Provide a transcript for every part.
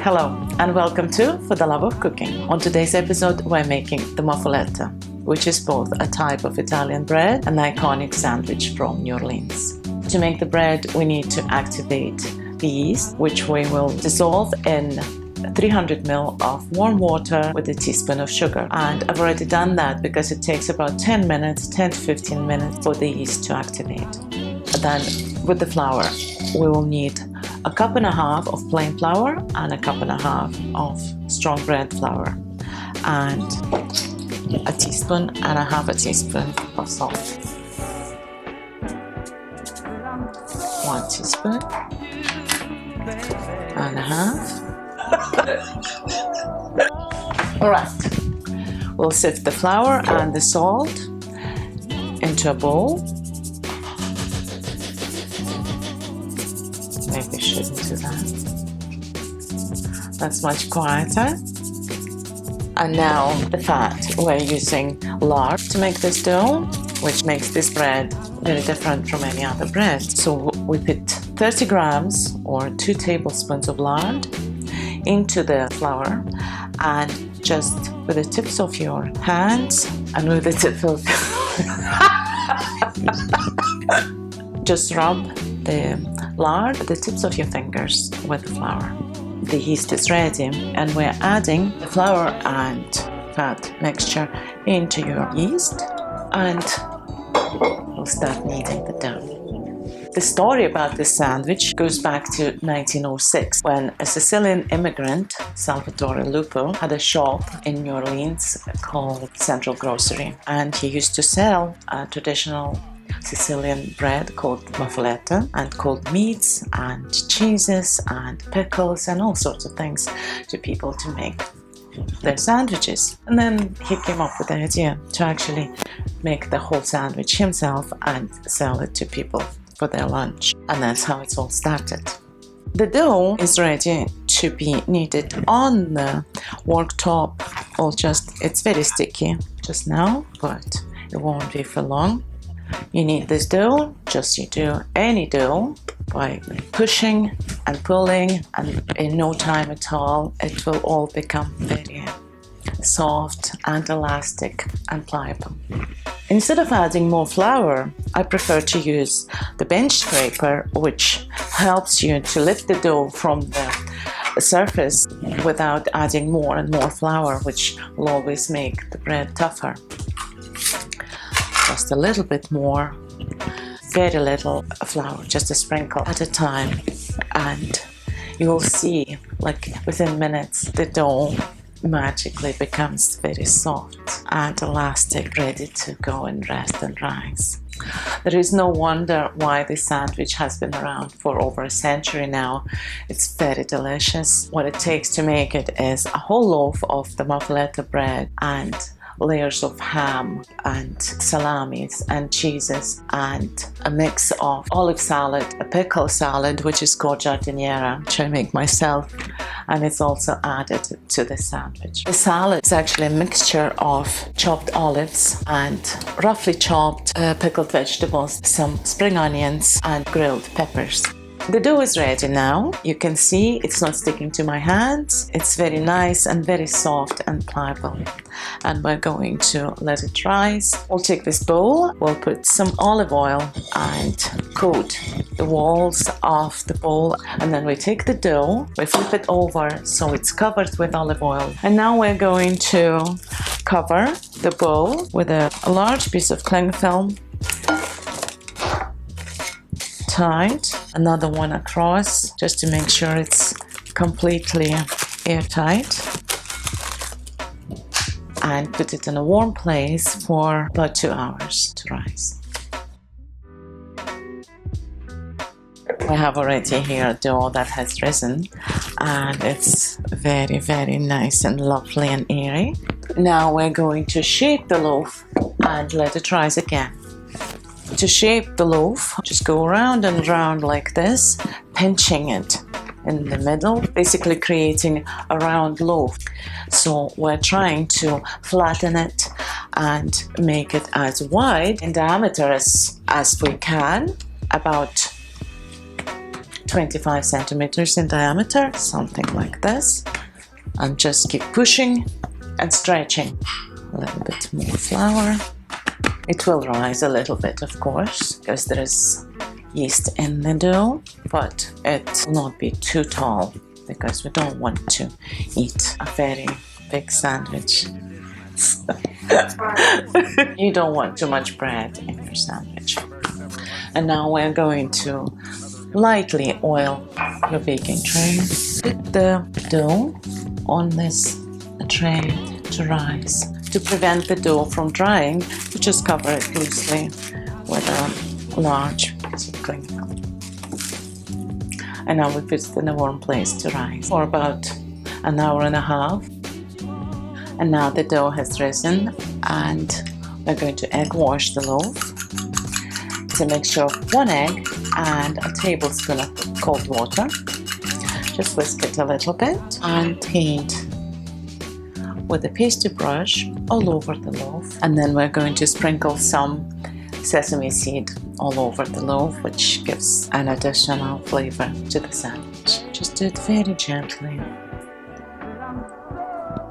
Hello and welcome to For the Love of Cooking. On today's episode we're making the muffuletta, which is both a type of Italian bread and an iconic sandwich from New Orleans. To make the bread we need to activate the yeast, which we will dissolve in 300 ml of warm water with a teaspoon of sugar. And I've already done that because it takes about 10 to 15 minutes for the yeast to activate. Then with the flour we will need a cup and a half of plain flour and a cup and a half of strong bread flour and a teaspoon and a half a teaspoon of salt. 1 teaspoon and a half. Alright, we'll sift the flour and the salt into a bowl. Maybe we shouldn't do that. That's much quieter. And now the fat. We're using lard to make this dough, which makes this bread very different from any other bread. So we put 30 grams or 2 tablespoons of lard into the flour, and just with the tips of your hands and with the tip of just rub the lard with the tips of your fingers with the flour. The yeast is ready and we're adding the flour and fat mixture into your yeast and we'll start kneading the dough. The story about this sandwich goes back to 1906 when a Sicilian immigrant, Salvatore Lupo, had a shop in New Orleans called Central Grocery, and he used to sell a traditional Sicilian bread called MUFFULETTA and called meats and cheeses and pickles and all sorts of things to people to make their sandwiches. And then he came up with the idea to actually make the whole sandwich himself and sell it to people for their lunch, and that's how it all started. The dough is ready to be kneaded on the worktop, or it's very sticky just now, but it won't be for long. You knead this dough just you do any dough by pushing and pulling, and in no time at all it will all become very soft and elastic and pliable. Instead of adding more flour, I prefer to use the bench scraper, which helps you to lift the dough from the surface without adding more and more flour, which will always make the bread tougher. Just a little bit more, very little flour, just a sprinkle at a time, and you will see, like within minutes, the dough magically becomes very soft and elastic, ready to go and rest and rise. There is no wonder why this sandwich has been around for over a century now. It's very delicious. What it takes to make it is a whole loaf of the muffuletta bread and layers of ham and salamis and cheeses and a mix of olive salad, a pickle salad which is called giardiniera, which I make myself, and it's also added to the sandwich. The salad is actually a mixture of chopped olives and roughly chopped pickled vegetables, some spring onions and grilled peppers. The dough is ready now. You can see it's not sticking to my hands. It's very nice and very soft and pliable. And we're going to let it rise. We'll take this bowl, we'll put some olive oil and coat the walls of the bowl, and then we take the dough, we flip it over so it's covered with olive oil. And now we're going to cover the bowl with a large piece of cling film, tight, another one across just to make sure it's completely airtight, and put it in a warm place for about 2 hours to rise. We have already here a dough that has risen and it's very, very nice and lovely and airy. Now we're going to shape the loaf and let it rise again. To shape the loaf, just go around and around like this, pinching it in the middle, basically creating a round loaf. So we're trying to flatten it and make it as wide in diameter as we can, about 25 centimeters in diameter, something like this. And just keep pushing and stretching. A little bit more flour. It will rise a little bit, of course, because there is yeast in the dough, but it will not be too tall because we don't want to eat a very big sandwich. You don't want too much bread in your sandwich. And now we're going to lightly oil your baking tray. Put the dough on this tray to rise. To prevent the dough from drying, you just cover it loosely with a large piece of cling film. And now we put it in a warm place to rise for about an hour and a half. And now the dough has risen, and we're going to egg wash the loaf. It's a mixture of 1 egg and a tablespoon of cold water. Just whisk it a little bit and paint with a pastry brush all over the loaf. And then we're going to sprinkle some sesame seed all over the loaf, which gives an additional flavor to the sandwich. Just do it very gently,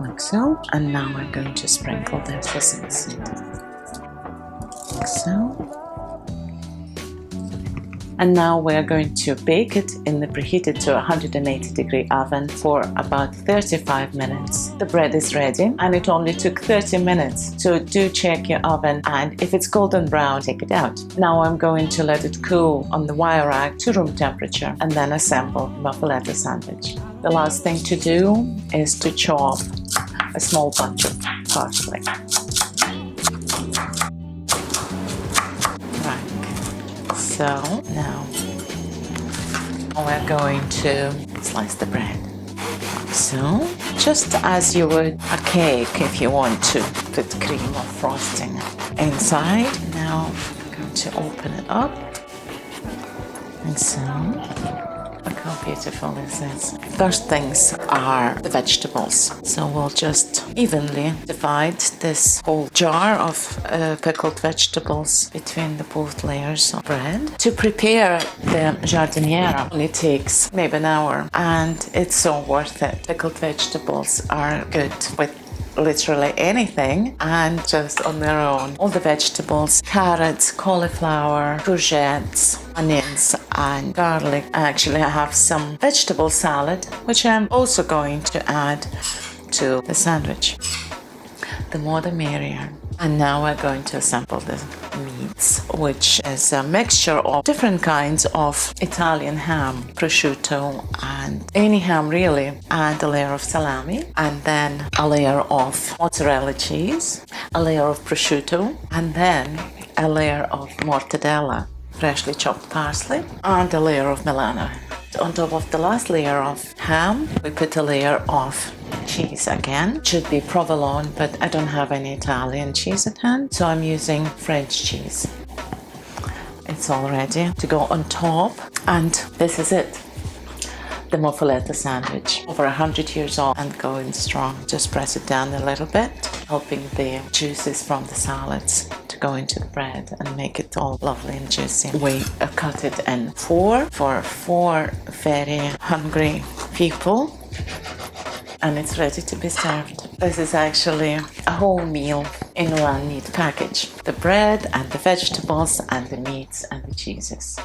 like so. And now we're going to sprinkle the sesame seed, like so. And now we're going to bake it in the preheated to 180-degree oven for about 35 minutes. The bread is ready, and it only took 30 minutes. So do check your oven, and if it's golden brown, take it out. Now I'm going to let it cool on the wire rack to room temperature and then assemble the muffuletta sandwich. The last thing to do is to chop a small bunch of parsley. So now we're going to slice the bread. So just as you would a cake if you want to put cream or frosting inside. Now I'm going to open it up. And so, look how beautiful this is. First things are the vegetables. So we'll just evenly divide this whole jar of pickled vegetables between the both layers of bread. To prepare the giardiniera only takes maybe an hour, and it's so worth it. Pickled vegetables are good with literally anything and just on their own. All the vegetables: carrots, cauliflower, courgettes, onions and garlic. Actually, I have some vegetable salad, which I'm also going to add to the sandwich. The more the merrier. And now we're going to assemble the meats, which is a mixture of different kinds of Italian ham, prosciutto, and any ham really, and a layer of salami, and then a layer of mozzarella cheese, a layer of prosciutto, and then a layer of mortadella, freshly chopped parsley, and a layer of Milano. On top of the last layer of ham, we put a layer of cheese again. It should be provolone, but I don't have any Italian cheese at hand, so I'm using French cheese. It's all ready to go on top, and this is it. The muffuletta sandwich, over 100 years old and going strong. Just press it down a little bit, helping the juices from the salads to go into the bread and make it all lovely and juicy. We cut it in four for 4 very hungry people, and it's ready to be served. This is actually a whole meal in one neat package. The bread and the vegetables and the meats and the cheeses.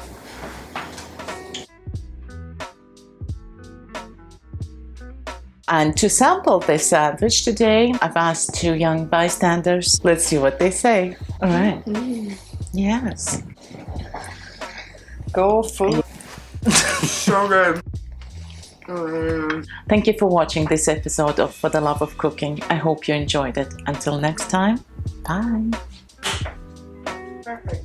And to sample this sandwich today, I've asked 2 young bystanders. Let's see what they say. All right. Yes. Go full. So good. Thank you for watching this episode of For the Love of Cooking. I hope you enjoyed it. Until next time, bye. Perfect.